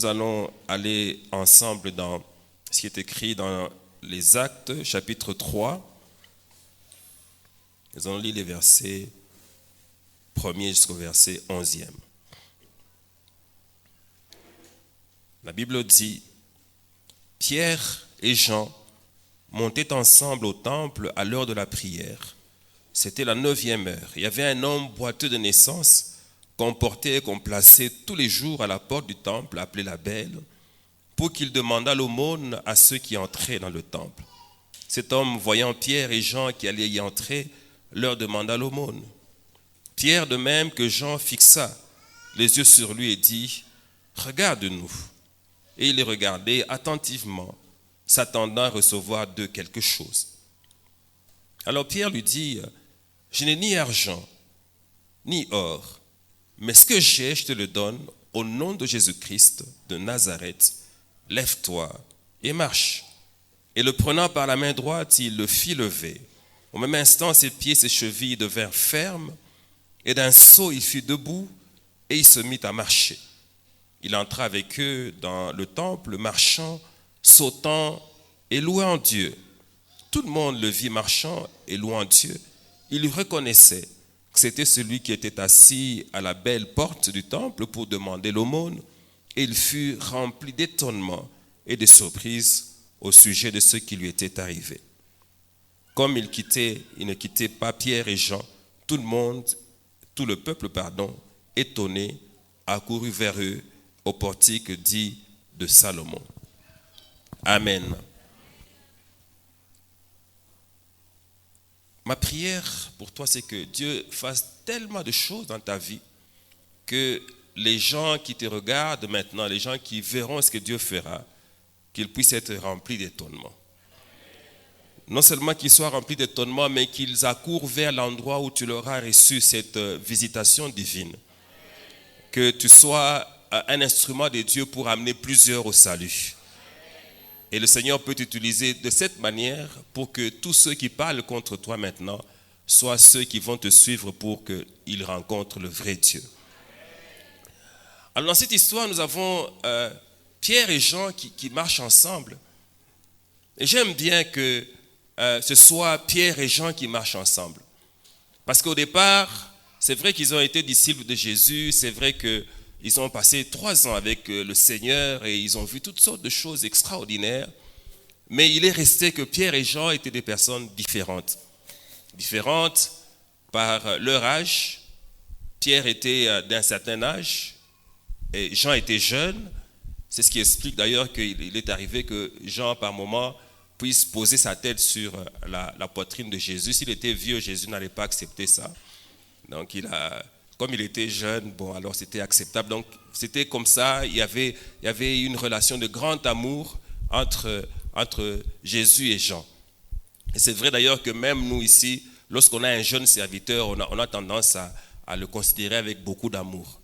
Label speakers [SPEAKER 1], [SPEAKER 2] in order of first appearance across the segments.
[SPEAKER 1] nous allons aller ensemble dans ce qui est écrit dans les Actes, chapitre 3. Nous allons lire les versets 1er jusqu'au verset 11e. La Bible dit, Pierre et Jean montaient ensemble au temple à l'heure de la prière. C'était la 9e heure. Il y avait un homme boiteux de naissance qu'on portait et qu'on plaçait tous les jours à la porte du temple, appelé la Belle, pour qu'il demandât l'aumône à ceux qui entraient dans le temple. Cet homme, voyant Pierre et Jean qui allaient y entrer, leur demanda l'aumône. Pierre, de même que Jean, fixa les yeux sur lui et dit, « Regarde-nous. » Et il les regardait attentivement, s'attendant à recevoir d'eux quelque chose. Alors Pierre lui dit, « Je n'ai ni argent, ni or, mais ce que j'ai, je te le donne, au nom de Jésus-Christ de Nazareth. Lève-toi et marche. » Et le prenant par la main droite, il le fit lever. Au même instant, ses pieds et ses chevilles devinrent fermes, et d'un saut, il fut debout, et il se mit à marcher. Il entra avec eux dans le temple, marchant, sautant et louant Dieu. Tout le monde le vit marchant et louant Dieu. Il reconnaissait que c'était celui qui était assis à la belle porte du temple pour demander l'aumône, et il fut rempli d'étonnement et de surprise au sujet de ce qui lui était arrivé. Comme il ne quittait pas Pierre et Jean, tout le peuple, étonné, accourut vers eux au portique dit de Salomon. Amen. Ma prière pour toi, c'est que Dieu fasse tellement de choses dans ta vie que les gens qui te regardent maintenant, les gens qui verront ce que Dieu fera, qu'ils puissent être remplis d'étonnement. Non seulement qu'ils soient remplis d'étonnement, mais qu'ils accourent vers l'endroit où tu leur as reçu cette visitation divine. Que tu sois un instrument de Dieu pour amener plusieurs au salut. Et le Seigneur peut t'utiliser de cette manière pour que tous ceux qui parlent contre toi maintenant soient ceux qui vont te suivre pour qu'ils rencontrent le vrai Dieu. Alors dans cette histoire, nous avons Pierre et Jean qui marchent ensemble. Et j'aime bien que ce soit Pierre et Jean qui marchent ensemble. Parce qu'au départ, c'est vrai qu'ils ont été disciples de Jésus, c'est vrai qu'ils ont passé 3 ans avec le Seigneur et ils ont vu toutes sortes de choses extraordinaires. Mais il est resté que Pierre et Jean étaient des personnes différentes. Différentes par leur âge. Pierre était d'un certain âge et Jean était jeune. C'est ce qui explique d'ailleurs qu'il est arrivé que Jean, par moment, puisse poser sa tête sur la poitrine de Jésus. S'il était vieux, Jésus n'allait pas accepter ça. Donc, comme il était jeune, alors c'était acceptable. Donc, c'était comme ça. Il y avait une relation de grand amour entre Jésus et Jean. Et c'est vrai d'ailleurs que même nous ici, lorsqu'on a un jeune serviteur, on a tendance à le considérer avec beaucoup d'amour.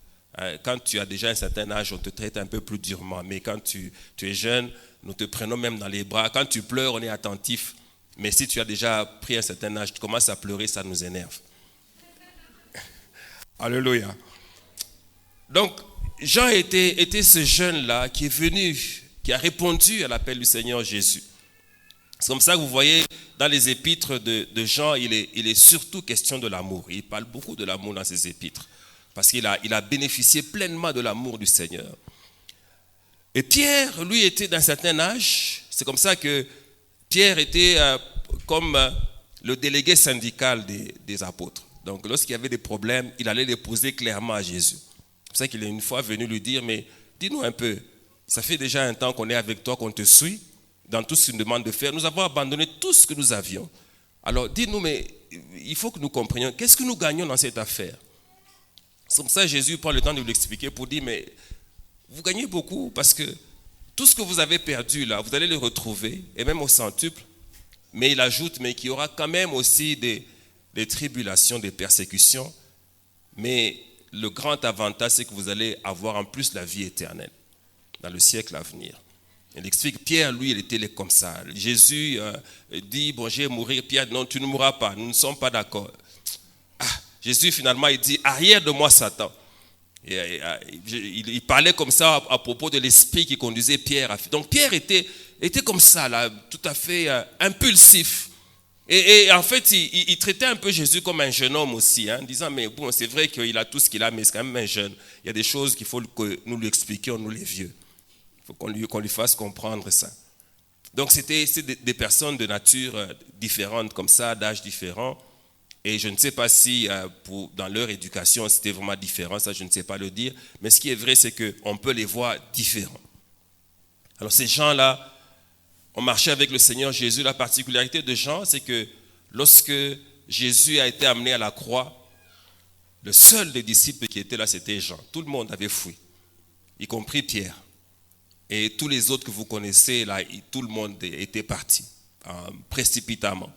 [SPEAKER 1] Quand tu as déjà un certain âge, on te traite un peu plus durement. Mais quand tu es jeune, nous te prenons même dans les bras. Quand tu pleures, on est attentif. Mais si tu as déjà pris un certain âge, tu commences à pleurer, ça nous énerve. Alléluia. Donc, Jean était ce jeune-là qui est venu, qui a répondu à l'appel du Seigneur Jésus. C'est comme ça que vous voyez, dans les épîtres de Jean, il est surtout question de l'amour. Il parle beaucoup de l'amour dans ses épîtres. Parce qu'il a bénéficié pleinement de l'amour du Seigneur. Et Pierre, lui, était d'un certain âge. C'est comme ça que Pierre était comme le délégué syndical des apôtres. Donc, lorsqu'il y avait des problèmes, il allait les poser clairement à Jésus. C'est pour ça qu'il est une fois venu lui dire, mais dis-nous un peu, ça fait déjà un temps qu'on est avec toi, qu'on te suit, dans tout ce que tu nous demandes de faire. Nous avons abandonné tout ce que nous avions. Alors, dis-nous, mais il faut que nous comprenions, qu'est-ce que nous gagnons dans cette affaire? C'est comme ça que Jésus prend le temps de lui expliquer pour dire, mais vous gagnez beaucoup parce que tout ce que vous avez perdu là, vous allez le retrouver, et même au centuple. Mais il ajoute, mais qu'il y aura quand même aussi des tribulations, des persécutions. Mais le grand avantage, c'est que vous allez avoir en plus la vie éternelle dans le siècle à venir. Il explique, Pierre, lui, il était comme ça. Jésus dit, bon, je vais mourir. Pierre, non, tu ne mourras pas, nous ne sommes pas d'accord. Jésus, finalement, il dit, arrière de moi, Satan. Il parlait comme ça à propos de l'esprit qui conduisait Pierre. Donc Pierre était comme ça, là, tout à fait impulsif. Et en fait, il traitait un peu Jésus comme un jeune homme aussi, hein, disant, mais bon, c'est vrai qu'il a tout ce qu'il a, mais c'est quand même un jeune. Il y a des choses qu'il faut que nous lui expliquions, nous les vieux. Il faut qu'on lui fasse comprendre ça. Donc c'est des personnes de nature différente comme ça, d'âge différent. Et je ne sais pas si dans leur éducation c'était vraiment différent, ça je ne sais pas le dire. Mais ce qui est vrai, c'est qu'on peut les voir différents. Alors ces gens-là ont marché avec le Seigneur Jésus. La particularité de Jean, c'est que lorsque Jésus a été amené à la croix, le seul des disciples qui était là, c'était Jean. Tout le monde avait fui, y compris Pierre. Et tous les autres que vous connaissez, là, tout le monde était parti, précipitamment.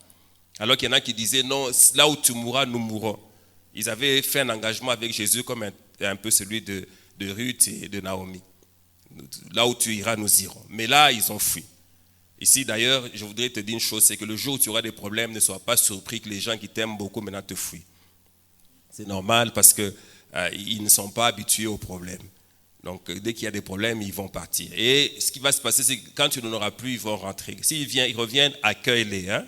[SPEAKER 1] Alors qu'il y en a qui disaient, non, là où tu mourras, nous mourrons. Ils avaient fait un engagement avec Jésus comme un peu celui de Ruth et de Naomi. Là où tu iras, nous irons. Mais là, ils ont fui. Ici, d'ailleurs, je voudrais te dire une chose, c'est que le jour où tu auras des problèmes, ne sois pas surpris que les gens qui t'aiment beaucoup maintenant te fuient. C'est normal parce qu'ils ne sont pas habitués aux problèmes. Donc, dès qu'il y a des problèmes, ils vont partir. Et ce qui va se passer, c'est que quand tu n'en auras plus, ils vont rentrer. S'ils reviennent, accueille-les. Hein?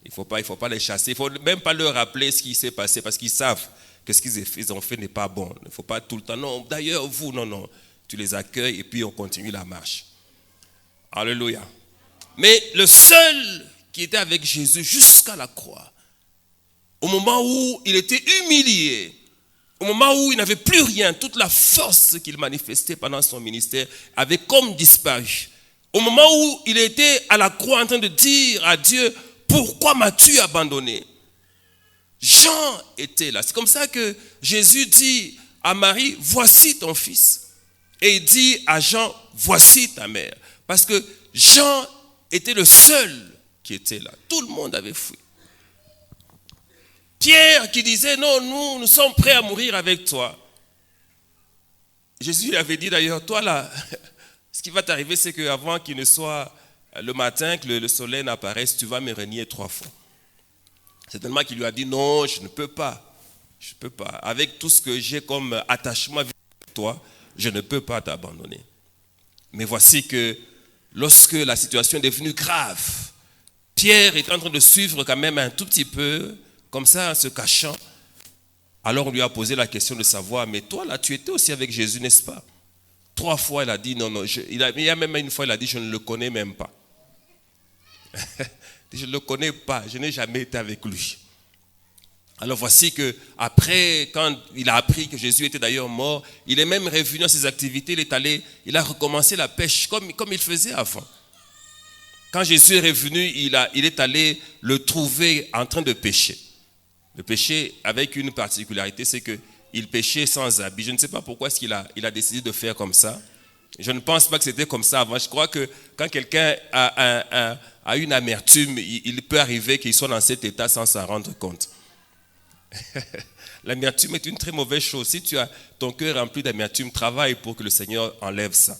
[SPEAKER 1] Il ne faut pas les chasser. Il ne faut même pas leur rappeler ce qui s'est passé parce qu'ils savent que ce qu'ils ont fait n'est pas bon. Il ne faut pas tout le temps. Non, d'ailleurs, vous, non. Tu les accueilles et puis on continue la marche. Alléluia. Mais le seul qui était avec Jésus jusqu'à la croix, au moment où il était humilié, au moment où il n'avait plus rien, toute la force qu'il manifestait pendant son ministère avait comme disparu. Au moment où il était à la croix en train de dire à Dieu, pourquoi m'as-tu abandonné? Jean était là. C'est comme ça que Jésus dit à Marie, voici ton fils. Et il dit à Jean, voici ta mère. Parce que Jean était le seul qui était là. Tout le monde avait fui. Pierre qui disait, non, nous sommes prêts à mourir avec toi. Jésus lui avait dit d'ailleurs, toi là, ce qui va t'arriver, c'est qu'avant qu'il ne soit le matin, que le soleil n'apparaisse, tu vas me renier 3 fois. C'est tellement qu'il lui a dit, non, je ne peux pas. Je ne peux pas. Avec tout ce que j'ai comme attachement avec toi, je ne peux pas t'abandonner. Mais voici que lorsque la situation est devenue grave, Pierre est en train de suivre quand même un tout petit peu, comme ça, en se cachant. Alors on lui a posé la question de savoir, mais toi là, tu étais aussi avec Jésus, n'est-ce pas? 3 fois, il a dit, non. Il y a même une fois, il a dit, je ne le connais même pas. Je ne le connais pas, je n'ai jamais été avec lui. Alors voici que après, quand il a appris que Jésus était d'ailleurs mort, il est même revenu à ses activités, il a recommencé la pêche comme il faisait avant. Quand Jésus est revenu, il est allé le trouver en train de pêcher. Le péché avec une particularité, c'est qu'il pêchait sans habit. Je ne sais pas pourquoi est-ce qu'il a décidé de faire comme ça. Je ne pense pas que c'était comme ça avant. Je crois que quand quelqu'un a une amertume, il peut arriver qu'il soit dans cet état sans s'en rendre compte. L'amertume est une très mauvaise chose. Si tu as ton cœur rempli d'amertume, travaille pour que le Seigneur enlève ça.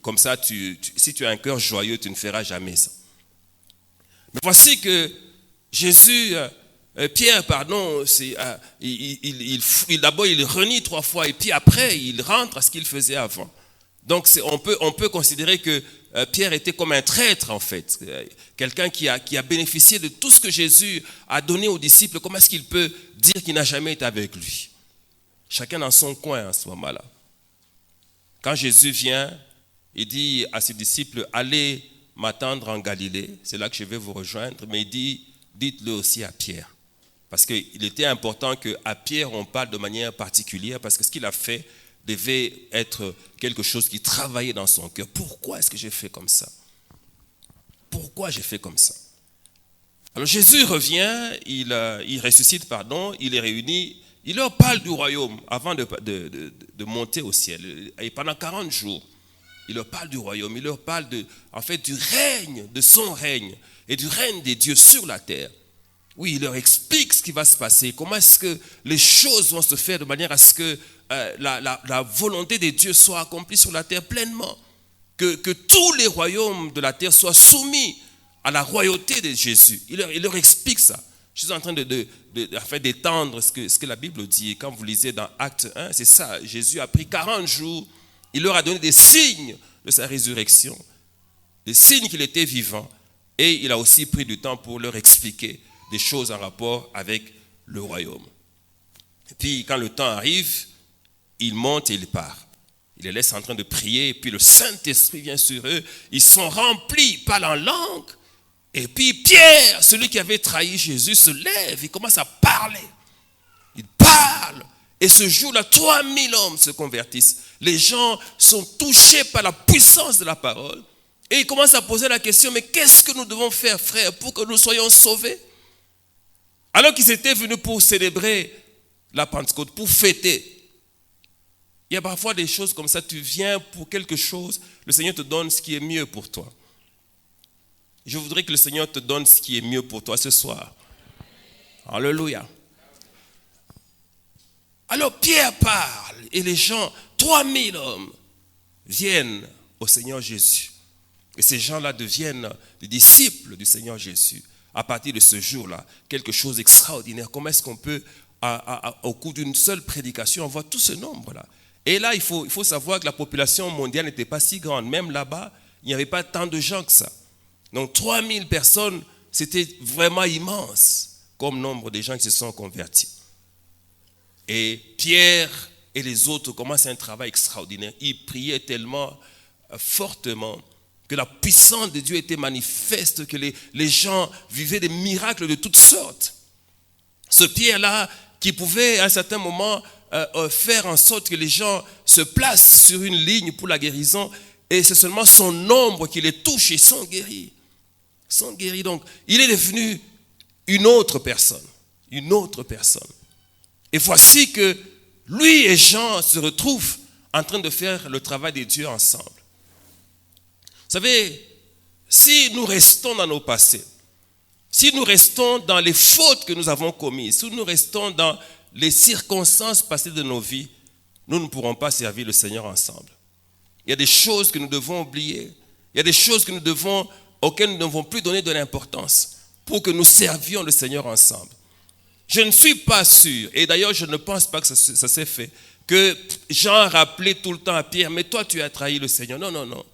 [SPEAKER 1] Comme ça, si tu as un cœur joyeux, tu ne feras jamais ça. Mais voici que Pierre, d'abord il renie 3 fois et puis après il rentre à ce qu'il faisait avant. Donc on peut considérer que Pierre était comme un traître en fait, quelqu'un qui a bénéficié de tout ce que Jésus a donné aux disciples. Comment est-ce qu'il peut dire qu'il n'a jamais été avec lui? Chacun dans son coin à ce moment-là. Quand Jésus vient, il dit à ses disciples, allez m'attendre en Galilée, c'est là que je vais vous rejoindre, mais il dit, dites-le aussi à Pierre. Parce qu'il était important qu'à Pierre, on parle de manière particulière, parce que ce qu'il a fait devait être quelque chose qui travaillait dans son cœur. Pourquoi est-ce que j'ai fait comme ça? Pourquoi j'ai fait comme ça? Alors Jésus revient, il ressuscite, il les réunit, il leur parle du royaume avant de monter au ciel. Et pendant 40 jours, il leur parle du royaume, il leur parle du règne, de son règne et du règne des dieux sur la terre. Oui, il leur explique ce qui va se passer, comment est-ce que les choses vont se faire de manière à ce que la volonté des dieux soit accomplie sur la terre pleinement. Que tous les royaumes de la terre soient soumis à la royauté de Jésus. Il leur explique ça. Je suis en train d'étendre ce que la Bible dit. Et quand vous lisez dans Acte 1, c'est ça. Jésus a pris 40 jours. Il leur a donné des signes de sa résurrection, des signes qu'il était vivant. Et il a aussi pris du temps pour leur expliquer des choses en rapport avec le royaume. Et puis, quand le temps arrive, il monte et il part. Il les laisse en train de prier. Et puis, le Saint-Esprit vient sur eux. Ils sont remplis, ils parlent en langue. Et puis Pierre, celui qui avait trahi Jésus, se lève, il commence à parler. Il parle. Et ce jour-là, 3000 hommes se convertissent. Les gens sont touchés par la puissance de la parole. Et ils commencent à poser la question, mais qu'est-ce que nous devons faire, frère, pour que nous soyons sauvés? Alors qu'ils étaient venus pour célébrer la Pentecôte, pour fêter. Il y a parfois des choses comme ça, tu viens pour quelque chose, le Seigneur te donne ce qui est mieux pour toi. Je voudrais que le Seigneur te donne ce qui est mieux pour toi ce soir. Alléluia. Alors Pierre parle et les gens, 3000 hommes, viennent au Seigneur Jésus. Et ces gens-là deviennent des disciples du Seigneur Jésus. À partir de ce jour-là, quelque chose d'extraordinaire. Comment est-ce qu'on peut, au cours d'une seule prédication, on voit tout ce nombre-là. Et là, il faut savoir que la population mondiale n'était pas si grande. Même là-bas, il n'y avait pas tant de gens que ça. Donc 3000 personnes, c'était vraiment immense comme nombre de gens qui se sont convertis. Et Pierre et les autres commencent un travail extraordinaire. Ils priaient tellement fortement que la puissance de Dieu était manifeste, que les gens vivaient des miracles de toutes sortes. Ce Pierre-là, qui pouvait à un certain moment faire en sorte que les gens se placent sur une ligne pour la guérison, et c'est seulement son ombre qui les touche et sont guéris. Sont guéris. Donc, il est devenu une autre personne. Une autre personne. Et voici que lui et Jean se retrouvent en train de faire le travail de Dieu ensemble. Vous savez, si nous restons dans nos passés, si nous restons dans les fautes que nous avons commises, si nous restons dans les circonstances passées de nos vies, nous ne pourrons pas servir le Seigneur ensemble. Il y a des choses que nous devons oublier. Il y a des choses que auxquelles nous ne devons plus donner de l'importance pour que nous servions le Seigneur ensemble. Je ne suis pas sûr, et d'ailleurs je ne pense pas que ça s'est fait, que Jean rappelait tout le temps à Pierre, mais toi tu as trahi le Seigneur. Non, non, non.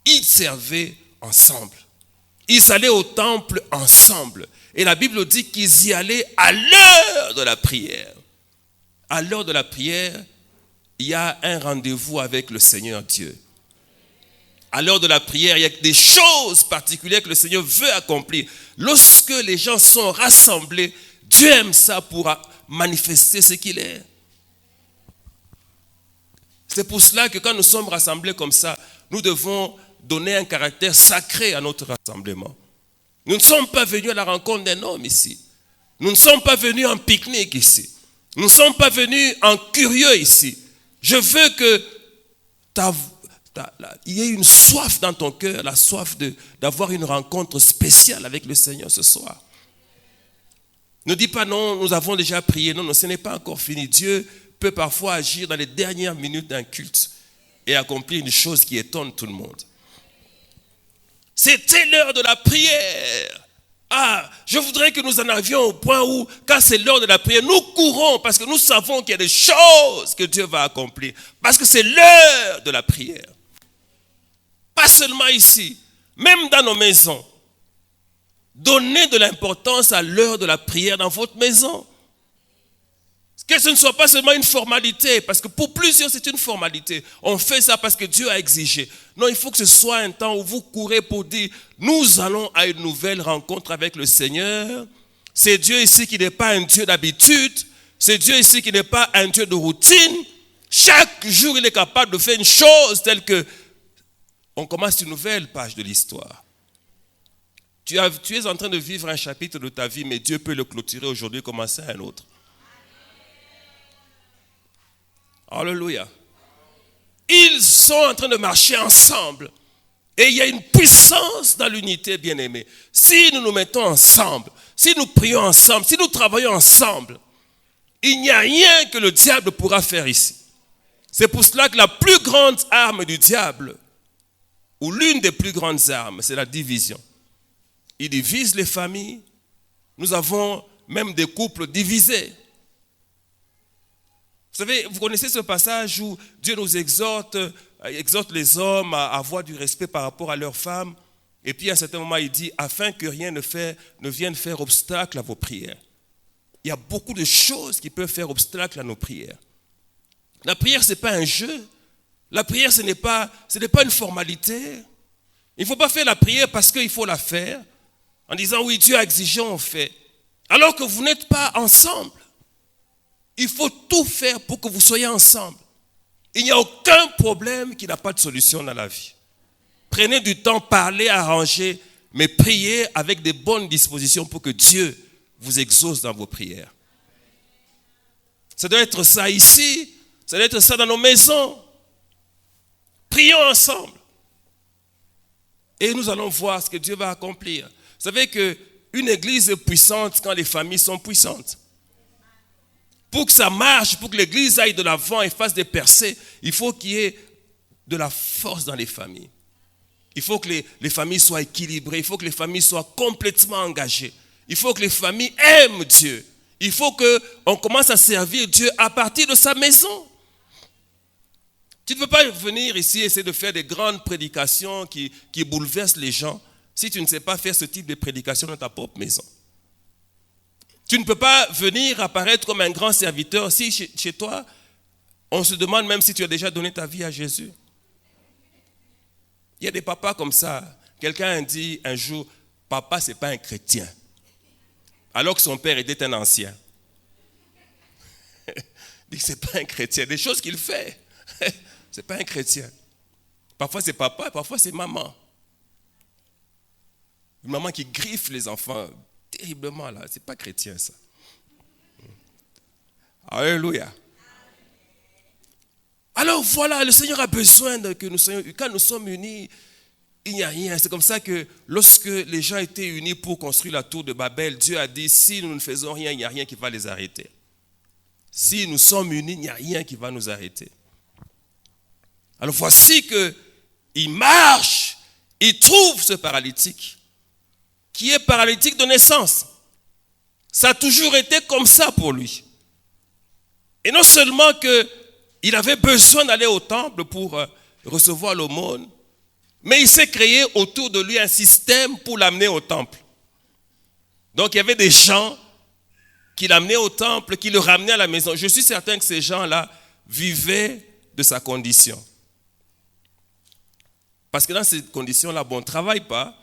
[SPEAKER 1] Ils servaient ensemble. Ils allaient au temple ensemble. Et la Bible dit qu'ils y allaient à l'heure de la prière. À l'heure de la prière, il y a un rendez-vous avec le Seigneur Dieu. À l'heure de la prière, il y a des choses particulières que le Seigneur veut accomplir. Lorsque les gens sont rassemblés, Dieu aime ça pour manifester ce qu'il est. C'est pour cela que quand nous sommes rassemblés comme ça, nous devons donner un caractère sacré à notre rassemblement. Nous ne sommes pas venus à la rencontre d'un homme ici. Nous ne sommes pas venus en pique-nique ici. Nous ne sommes pas venus en curieux ici. Je veux que il y ait une soif dans ton cœur, la soif d'avoir une rencontre spéciale avec le Seigneur ce soir. Ne dis pas non, nous avons déjà prié. Non, non, ce n'est pas encore fini. Dieu peut parfois agir dans les dernières minutes d'un culte et accomplir une chose qui étonne tout le monde. C'était l'heure de la prière. Ah, je voudrais que nous en arrivions au point où, quand c'est l'heure de la prière, nous courons parce que nous savons qu'il y a des choses que Dieu va accomplir. Parce que c'est l'heure de la prière. Pas seulement ici, même dans nos maisons. Donnez de l'importance à l'heure de la prière dans votre maison. Que ce ne soit pas seulement une formalité, parce que pour plusieurs c'est une formalité. On fait ça parce que Dieu a exigé. Non, il faut que ce soit un temps où vous courez pour dire, nous allons à une nouvelle rencontre avec le Seigneur. C'est Dieu ici qui n'est pas un Dieu d'habitude. C'est Dieu ici qui n'est pas un Dieu de routine. Chaque jour, il est capable de faire une chose telle que on commence une nouvelle page de l'histoire. Tu es en train de vivre un chapitre de ta vie, mais Dieu peut le clôturer aujourd'hui et commencer un autre. Alléluia. Ils sont en train de marcher ensemble. Et il y a une puissance dans l'unité, bien-aimés. Si nous nous mettons ensemble, si nous prions ensemble, si nous travaillons ensemble, il n'y a rien que le diable pourra faire ici. C'est pour cela que la plus grande arme du diable, ou l'une des plus grandes armes, c'est la division. Il divise les familles, Nous avons même des couples divisés. Vous savez, vous connaissez ce passage où Dieu nous exhorte les hommes à avoir du respect par rapport à leurs femmes. Et puis à un certain moment, il dit, afin que rien ne vienne faire obstacle à vos prières. Il y a beaucoup de choses qui peuvent faire obstacle à nos prières. La prière, ce n'est pas un jeu. La prière, ce n'est pas une formalité. Il ne faut pas faire la prière parce qu'il faut la faire. En disant, oui, Dieu a exigé, on fait. Alors que vous n'êtes pas ensemble. Il faut tout faire pour que vous soyez ensemble. Il n'y a aucun problème qui n'a pas de solution dans la vie. Prenez du temps, parlez, arrangez, mais priez avec des bonnes dispositions pour que Dieu vous exauce dans vos prières. Ça doit être ça ici, ça doit être ça dans nos maisons. Prions ensemble. Et nous allons voir ce que Dieu va accomplir. Vous savez qu'une église est puissante quand les familles sont puissantes. Pour que ça marche, pour que l'église aille de l'avant et fasse des percées, il faut qu'il y ait de la force dans les familles. Il faut que les familles soient équilibrées, il faut que les familles soient complètement engagées. Il faut que les familles aiment Dieu. Il faut qu'on commence à servir Dieu à partir de sa maison. Tu ne peux pas venir ici essayer de faire des grandes prédications qui bouleversent les gens si tu ne sais pas faire ce type de prédication dans ta propre maison. Tu ne peux pas venir apparaître comme un grand serviteur si chez toi, on se demande même si tu as déjà donné ta vie à Jésus. Il y a des papas comme ça. Quelqu'un a dit un jour, papa, ce n'est pas un chrétien. Alors que son père était un ancien. Il dit, ce n'est pas un chrétien. Des choses qu'il fait, ce n'est pas un chrétien. Parfois c'est papa, parfois c'est maman. Une maman qui griffe les enfants terriblement là. Ce n'est pas chrétien ça. Alléluia. Alors voilà, le Seigneur a besoin que nous soyons, quand nous sommes unis, il n'y a rien. C'est comme ça que lorsque les gens étaient unis pour construire la tour de Babel, Dieu a dit, si nous ne faisons rien, il n'y a rien qui va les arrêter. Si nous sommes unis, il n'y a rien qui va nous arrêter. Alors voici qu'il marche, il trouve ce paralytique, qui est paralytique de naissance. Ça a toujours été comme ça pour lui. Et non seulement qu'il avait besoin d'aller au temple pour recevoir l'aumône, mais il s'est créé autour de lui un système pour l'amener au temple. Donc il y avait des gens qui l'amenaient au temple, qui le ramenaient à la maison. Je suis certain que ces gens-là vivaient de sa condition. Parce que dans ces conditions-là, on ne travaille pas,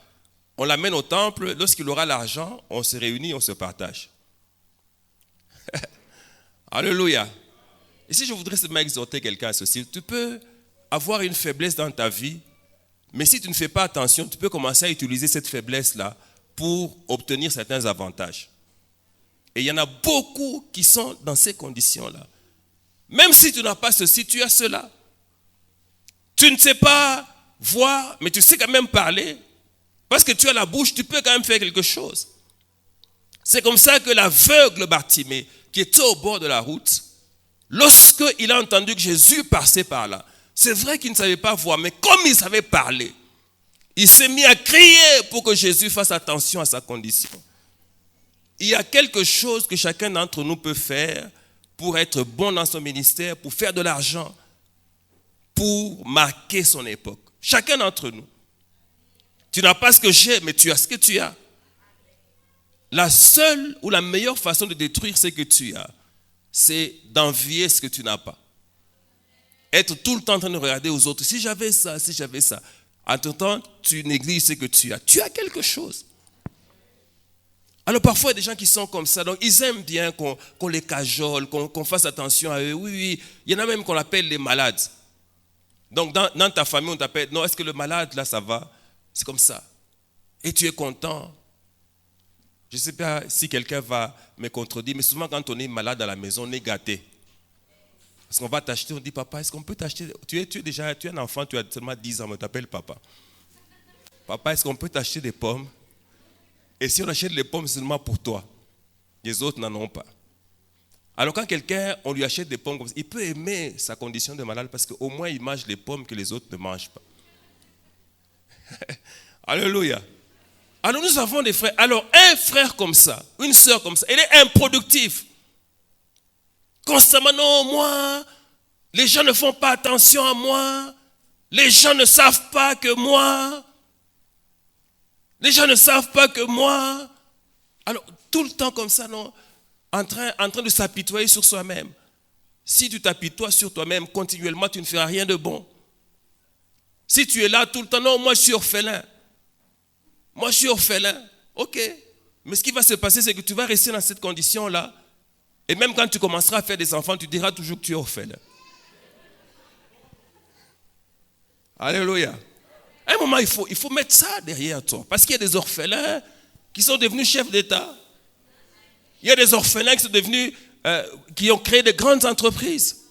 [SPEAKER 1] on l'amène au temple, lorsqu'il aura l'argent, on se réunit, on se partage. Alléluia. Et si je voudrais seulement exhorter quelqu'un à ceci, tu peux avoir une faiblesse dans ta vie, mais si tu ne fais pas attention, tu peux commencer à utiliser cette faiblesse-là pour obtenir certains avantages. Et il y en a beaucoup qui sont dans ces conditions-là. Même si tu n'as pas ceci, tu as cela. Tu ne sais pas voir, mais tu sais quand même parler. Parce que tu as la bouche, tu peux quand même faire quelque chose. C'est comme ça que l'aveugle Bartimée, qui était au bord de la route, lorsqu'il a entendu que Jésus passait par là, c'est vrai qu'il ne savait pas voir, mais comme il savait parler, il s'est mis à crier pour que Jésus fasse attention à sa condition. Il y a quelque chose que chacun d'entre nous peut faire pour être bon dans son ministère, pour faire de l'argent, pour marquer son époque. Chacun d'entre nous. Tu n'as pas ce que j'ai, mais tu as ce que tu as. La seule ou la meilleure façon de détruire ce que tu as, c'est d'envier ce que tu n'as pas. Être tout le temps en train de regarder aux autres. Si j'avais ça, si j'avais ça. En tout temps, tu négliges ce que tu as. Tu as quelque chose. Alors parfois, il y a des gens qui sont comme ça. Donc, ils aiment bien qu'on les cajole, qu'on fasse attention à eux. Oui, oui. Il y en a même qu'on appelle les malades. Donc, dans ta famille, on t'appelle, non, est-ce que le malade, là, ça va? C'est comme ça. Et tu es content. Je ne sais pas si quelqu'un va me contredire, mais souvent, quand on est malade à la maison, on est gâté. Parce qu'on va t'acheter, on dit, papa, est-ce qu'on peut t'acheter? Tu es un enfant, tu as seulement 10 ans, mais on t'appelle papa. Papa, est-ce qu'on peut t'acheter des pommes? Et si on achète les pommes seulement pour toi, les autres n'en ont pas. Alors quand quelqu'un, on lui achète des pommes comme ça, il peut aimer sa condition de malade parce qu'au moins il mange les pommes que les autres ne mangent pas. Alléluia. Alors nous avons des frères. Alors un frère comme ça, une sœur comme ça, elle est improductive. Constamment, non, moi, les gens ne font pas attention à moi. Les gens ne savent pas que moi. Les gens ne savent pas que moi. Alors, tout le temps comme ça, non, en train de s'apitoyer sur soi-même. Si tu t'apitoies sur toi-même continuellement, tu ne feras rien de bon. Si tu es là tout le temps, non, moi je suis orphelin. Moi je suis orphelin. Ok. Mais ce qui va se passer, c'est que tu vas rester dans cette condition-là. Et même quand tu commenceras à faire des enfants, tu diras toujours que tu es orphelin. Alléluia. À un moment, il faut mettre ça derrière toi. Parce qu'il y a des orphelins qui sont devenus chefs d'État. Il y a des orphelins qui sont devenus, qui ont créé de grandes entreprises.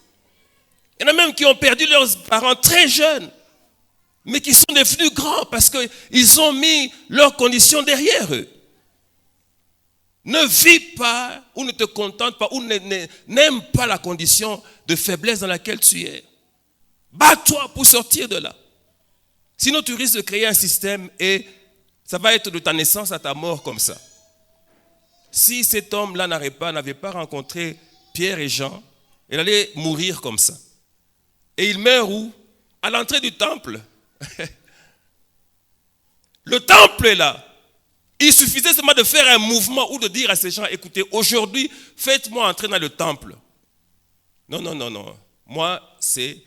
[SPEAKER 1] Il y en a même qui ont perdu leurs parents très jeunes, mais qui sont devenus grands parce qu'ils ont mis leurs conditions derrière eux. Ne vis pas ou ne te contente pas ou n'aime pas la condition de faiblesse dans laquelle tu es. Bats-toi pour sortir de là. Sinon, tu risques de créer un système et ça va être de ta naissance à ta mort comme ça. Si cet homme-là n'avait pas rencontré Pierre et Jean, il allait mourir comme ça. Et il meurt où? À l'entrée du temple. Le temple est là. Il suffisait seulement de faire un mouvement ou de dire à ces gens, écoutez, aujourd'hui, faites-moi entrer dans le temple. Non. Moi, c'est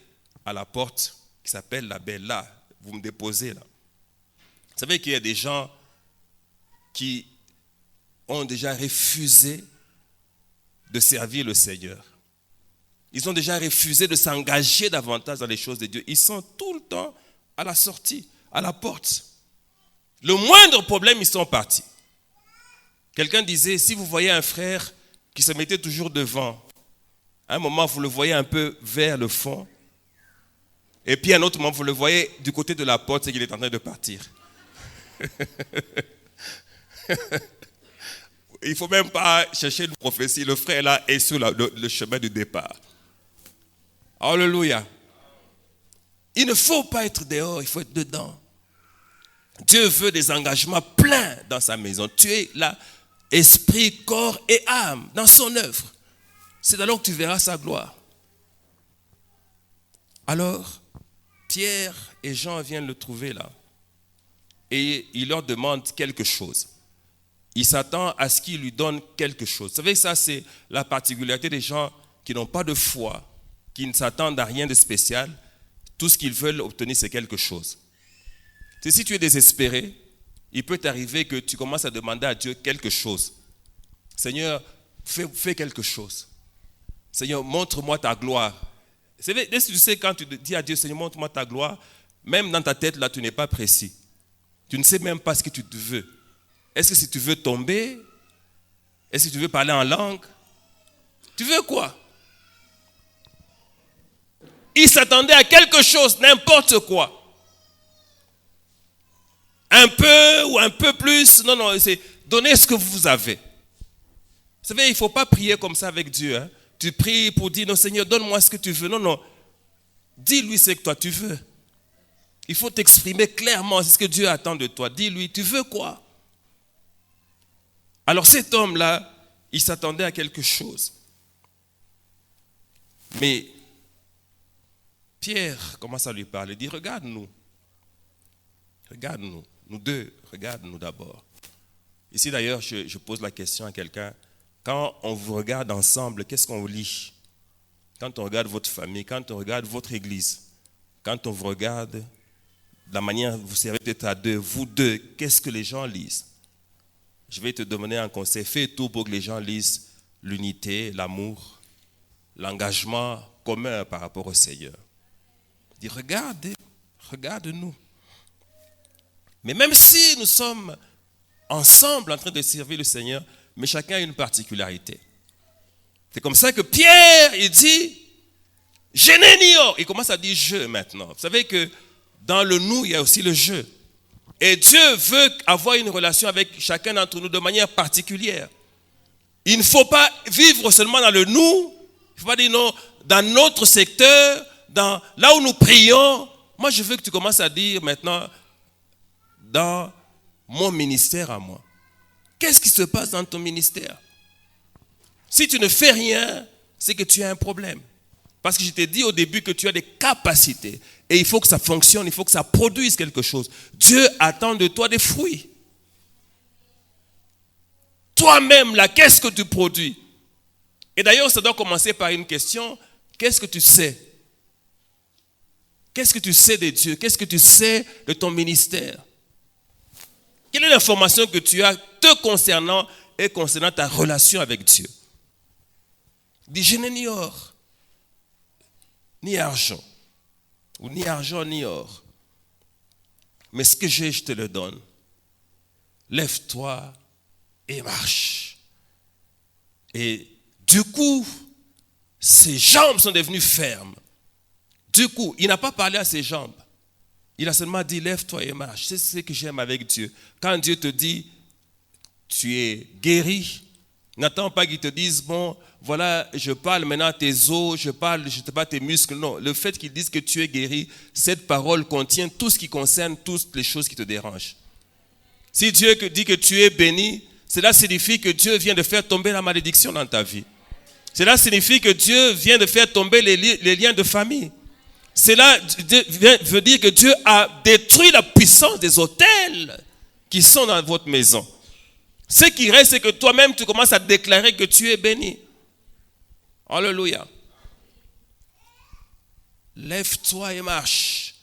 [SPEAKER 1] à la porte qui s'appelle la Belle, là. Vous me déposez là. Vous savez qu'il y a des gens qui ont déjà refusé de servir le Seigneur. Ils ont déjà refusé de s'engager davantage dans les choses de Dieu. Ils sont tout le temps à la sortie, à la porte. Le moindre problème, ils sont partis. Quelqu'un disait, si vous voyez un frère qui se mettait toujours devant, à un moment, vous le voyez un peu vers le fond, et puis à un autre moment, vous le voyez du côté de la porte, c'est qu'il est en train de partir. Il ne faut même pas chercher une prophétie. Le frère là est sur le chemin du départ. Alléluia. Il ne faut pas être dehors, il faut être dedans. Dieu veut des engagements pleins dans sa maison. Tu es là, esprit, corps et âme, dans son œuvre. C'est alors que tu verras sa gloire. Alors, Pierre et Jean viennent le trouver là. Et il leur demande quelque chose. Il s'attend à ce qu'il lui donne quelque chose. Vous savez, ça c'est la particularité des gens qui n'ont pas de foi, qui ne s'attendent à rien de spécial. Tout ce qu'ils veulent obtenir, c'est quelque chose. Si tu es désespéré, il peut t'arriver que tu commences à demander à Dieu quelque chose. Seigneur, fais quelque chose. Seigneur, montre-moi ta gloire. Tu sais, quand tu dis à Dieu, Seigneur, montre-moi ta gloire, même dans ta tête, là, tu n'es pas précis. Tu ne sais même pas ce que tu te veux. Est-ce que si tu veux tomber? Est-ce que tu veux parler en langue? Tu veux quoi? Il s'attendait à quelque chose, n'importe quoi. Un peu ou un peu plus. Non, c'est donnez ce que vous avez. Vous savez, il ne faut pas prier comme ça avec Dieu. Hein. Tu pries pour dire, non Seigneur, donne-moi ce que tu veux. Non. Dis-lui ce que toi tu veux. Il faut t'exprimer clairement ce que Dieu attend de toi. Dis-lui, tu veux quoi? Alors cet homme-là, il s'attendait à quelque chose. Mais Pierre commence à lui parler. Il dit, regarde-nous. Regarde-nous. Nous deux, regarde-nous d'abord. Ici d'ailleurs, je pose la question à quelqu'un. Quand on vous regarde ensemble, qu'est-ce qu'on lit? Quand on regarde votre famille, quand on regarde votre église, quand on vous regarde, la manière dont vous servez peut-être à deux, vous deux, qu'est-ce que les gens lisent? Je vais te demander un conseil. Fais tout pour que les gens lisent l'unité, l'amour, l'engagement commun par rapport au Seigneur. Dis, regarde-nous. Mais même si nous sommes ensemble en train de servir le Seigneur, mais chacun a une particularité. C'est comme ça que Pierre, il dit, Génénio. Il commence à dire je maintenant. Vous savez que dans le nous, il y a aussi le je. Et Dieu veut avoir une relation avec chacun d'entre nous de manière particulière. Il ne faut pas vivre seulement dans le nous. Il ne faut pas dire non, dans notre secteur, là où nous prions. Moi, je veux que tu commences à dire maintenant, dans mon ministère à moi. Qu'est-ce qui se passe dans ton ministère? Si tu ne fais rien, c'est que tu as un problème. Parce que je t'ai dit au début que tu as des capacités. Et il faut que ça fonctionne, il faut que ça produise quelque chose. Dieu attend de toi des fruits. Toi-même, là, qu'est-ce que tu produis? Et d'ailleurs, ça doit commencer par une question. Qu'est-ce que tu sais? Qu'est-ce que tu sais de Dieu? Qu'est-ce que tu sais de ton ministère? Quelle est l'information que tu as te concernant et concernant ta relation avec Dieu? Dis, je n'ai ni or, ni argent, ou ni argent, ni or. Mais ce que j'ai, je te le donne. Lève-toi et marche. Et du coup, ses jambes sont devenues fermes. Du coup, il n'a pas parlé à ses jambes. Il a seulement dit, lève-toi et marche. C'est ce que j'aime avec Dieu. Quand Dieu te dit, tu es guéri, n'attends pas qu'il te dise, bon, voilà, je parle maintenant à tes os, je te parle tes muscles. Non, le fait qu'il dise que tu es guéri, cette parole contient tout ce qui concerne toutes les choses qui te dérangent. Si Dieu dit que tu es béni, cela signifie que Dieu vient de faire tomber la malédiction dans ta vie. Cela signifie que Dieu vient de faire tomber les liens de famille. Cela veut dire que Dieu a détruit la puissance des autels qui sont dans votre maison. Ce qui reste, c'est que toi-même, tu commences à déclarer que tu es béni. Alléluia. Lève-toi et marche.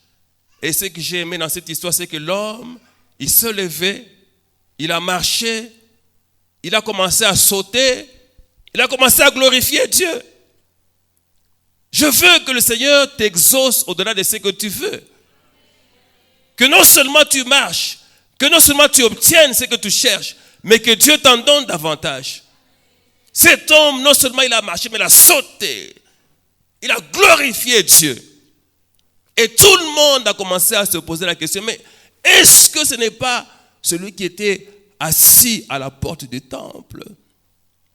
[SPEAKER 1] Et ce que j'ai aimé dans cette histoire, c'est que l'homme, il se levait, il a marché, il a commencé à sauter, il a commencé à glorifier Dieu. Je veux que le Seigneur t'exauce au-delà de ce que tu veux. Que non seulement tu marches, que non seulement tu obtiennes ce que tu cherches, mais que Dieu t'en donne davantage. Cet homme, non seulement il a marché, mais il a sauté. Il a glorifié Dieu. Et tout le monde a commencé à se poser la question, mais est-ce que ce n'est pas celui qui était assis à la porte du temple?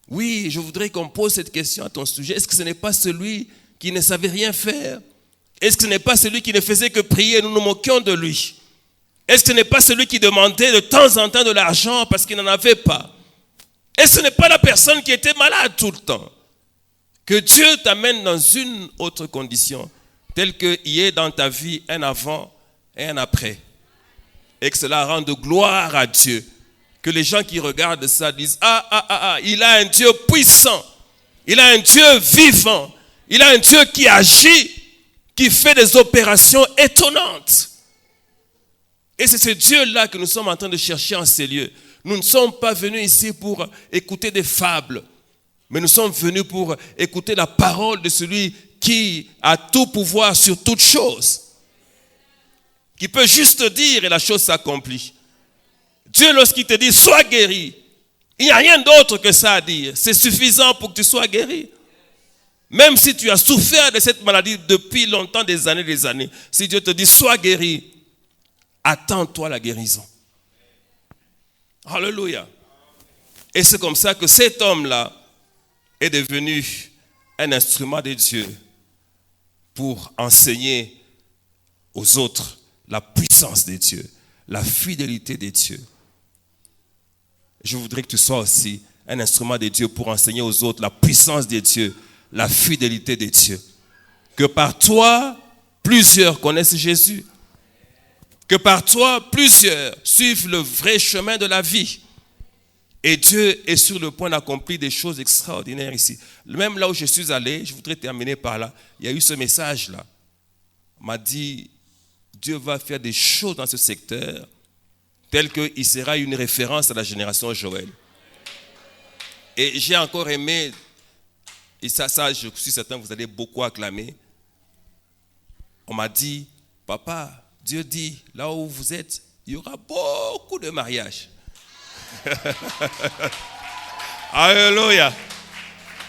[SPEAKER 1] Oui, je voudrais qu'on pose cette question à ton sujet. Est-ce que ce n'est pas celui qui ne savait rien faire? Est-ce que ce n'est pas celui qui ne faisait que prier et nous nous moquions de lui? Est-ce que ce n'est pas celui qui demandait de temps en temps de l'argent parce qu'il n'en avait pas? Est-ce que ce n'est pas la personne qui était malade tout le temps? Que Dieu t'amène dans une autre condition, telle qu'il y ait dans ta vie un avant et un après. Et que cela rende gloire à Dieu. Que les gens qui regardent ça disent, il a un Dieu puissant. Il a un Dieu vivant. Il a un Dieu qui agit, qui fait des opérations étonnantes. Et c'est ce Dieu-là que nous sommes en train de chercher en ces lieux. Nous ne sommes pas venus ici pour écouter des fables, mais nous sommes venus pour écouter la parole de celui qui a tout pouvoir sur toutes choses, qui peut juste dire et la chose s'accomplit. Dieu, lorsqu'il te dit, sois guéri, il n'y a rien d'autre que ça à dire. C'est suffisant pour que tu sois guéri. Même si tu as souffert de cette maladie depuis longtemps, des années, si Dieu te dit, sois guéri, attends-toi la guérison. Alléluia. Et c'est comme ça que cet homme-là est devenu un instrument de Dieu pour enseigner aux autres la puissance de Dieu, la fidélité de Dieu. Je voudrais que tu sois aussi un instrument de Dieu pour enseigner aux autres la puissance de Dieu, la fidélité de Dieu. Que par toi, plusieurs connaissent Jésus. Que par toi, plusieurs suivent le vrai chemin de la vie. Et Dieu est sur le point d'accomplir des choses extraordinaires ici. Même là où je suis allé, je voudrais terminer par là. Il y a eu ce message-là. On m'a dit, Dieu va faire des choses dans ce secteur, tel qu'il sera une référence à la génération Joël. Et j'ai encore aimé, et ça je suis certain que vous allez beaucoup acclamer. On m'a dit, papa, Dieu dit, là où vous êtes, il y aura beaucoup de mariages. Alléluia.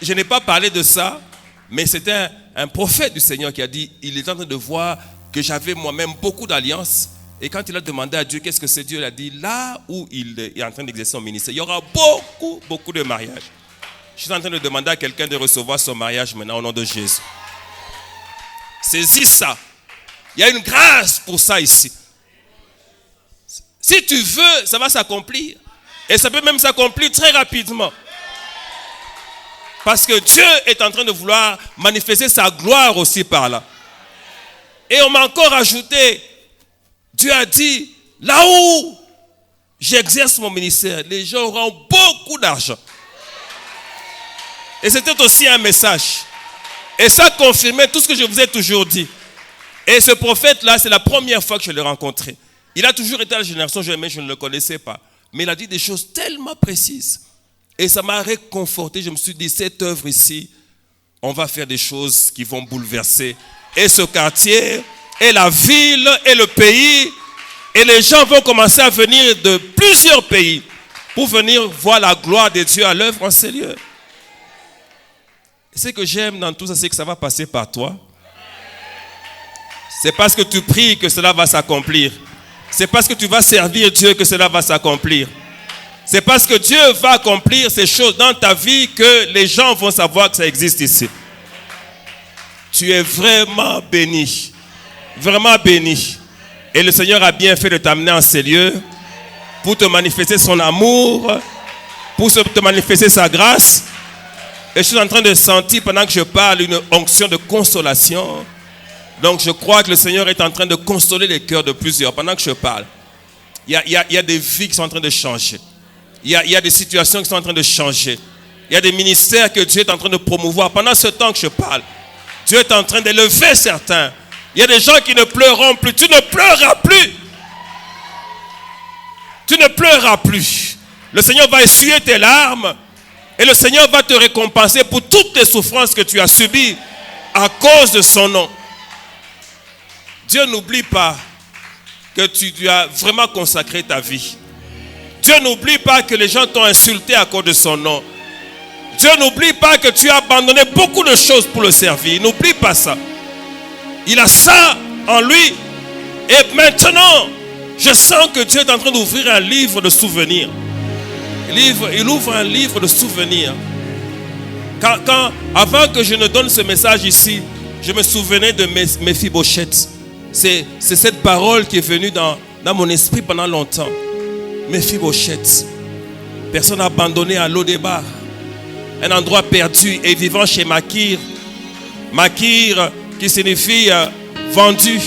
[SPEAKER 1] Je n'ai pas parlé de ça, mais c'était un prophète du Seigneur qui a dit, il est en train de voir que j'avais moi-même beaucoup d'alliances. Et quand il a demandé à Dieu qu'est-ce que c'est, Dieu, il a dit, là où il est en train d'exercer son ministère, il y aura beaucoup de mariages. Je suis en train de demander à quelqu'un de recevoir son mariage maintenant au nom de Jésus. Saisis ça. Il y a une grâce pour ça ici. Si tu veux, ça va s'accomplir. Et ça peut même s'accomplir très rapidement. Parce que Dieu est en train de vouloir manifester sa gloire aussi par là. Et on m'a encore ajouté, Dieu a dit, là où j'exerce mon ministère, les gens auront beaucoup d'argent. Et c'était aussi un message. Et ça confirmait tout ce que je vous ai toujours dit. Et ce prophète-là, c'est la première fois que je l'ai rencontré. Il a toujours été à la génération, je ne le connaissais pas. Mais il a dit des choses tellement précises. Et ça m'a réconforté. Je me suis dit, cette œuvre ici, on va faire des choses qui vont bouleverser. Et ce quartier, et la ville, et le pays. Et les gens vont commencer à venir de plusieurs pays pour venir voir la gloire de Dieu à l'œuvre en ces lieux. Et ce que j'aime dans tout ça, c'est que ça va passer par toi. C'est parce que tu pries que cela va s'accomplir. C'est parce que tu vas servir Dieu que cela va s'accomplir. C'est parce que Dieu va accomplir ces choses dans ta vie que les gens vont savoir que ça existe ici. Tu es vraiment béni. Vraiment béni. Et le Seigneur a bien fait de t'amener en ces lieux pour te manifester son amour, pour te manifester sa grâce. Et je suis en train de sentir pendant que je parle une onction de consolation. Donc je crois que le Seigneur est en train de consoler les cœurs de plusieurs pendant que je parle. Il y a des vies qui sont en train de changer. Il y a des situations qui sont en train de changer. Il y a des ministères que Dieu est en train de promouvoir. Pendant ce temps que je parle, Dieu est en train d'élever certains. Il y a des gens qui ne pleureront plus. Tu ne pleureras plus. Tu ne pleureras plus. Le Seigneur va essuyer tes larmes. Et le Seigneur va te récompenser pour toutes les souffrances que tu as subies à cause de son nom. Dieu n'oublie pas que tu as vraiment consacré ta vie. Dieu n'oublie pas que les gens t'ont insulté à cause de son nom. Dieu n'oublie pas que tu as abandonné beaucoup de choses pour le servir. Il n'oublie pas ça. Il a ça en lui. Et maintenant, je sens que Dieu est en train d'ouvrir un livre de souvenirs. Il ouvre un livre de souvenirs. Avant que je ne donne ce message ici, je me souvenais de Mephibosheth. C'est cette parole qui est venue dans mon esprit pendant longtemps. Mephibosheth, personne abandonnée à Lo-Débar, un endroit perdu et vivant chez Makir. Makir qui signifie vendu.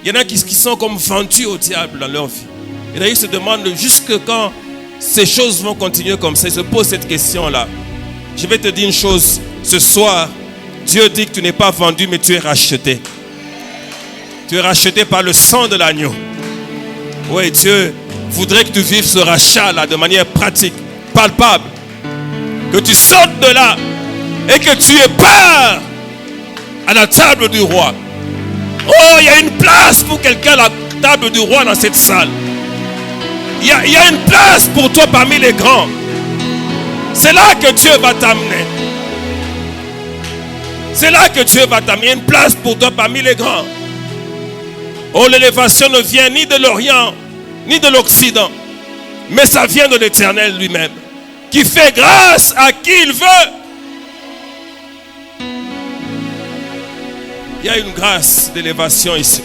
[SPEAKER 1] Il y en a qui sont comme vendus au diable dans leur vie. Il y en a qui se demandent jusque quand ces choses vont continuer comme ça. Ils se posent cette question-là. Je vais te dire une chose. Ce soir, Dieu dit que tu n'es pas vendu, mais tu es racheté. Tu es racheté par le sang de l'agneau. Oui, Dieu voudrait que tu vives ce rachat-là de manière pratique, palpable. Que tu sortes de là et que tu aies part à la table du roi. Oh, il y a une place pour quelqu'un à la table du roi dans cette salle. Il y a une place pour toi parmi les grands. C'est là que Dieu va t'amener. C'est là que Dieu va t'amener. Il y a une place pour toi parmi les grands. Oh, l'élévation ne vient ni de l'Orient, ni de l'Occident, mais ça vient de l'Éternel lui-même, qui fait grâce à qui il veut. Il y a une grâce d'élévation ici.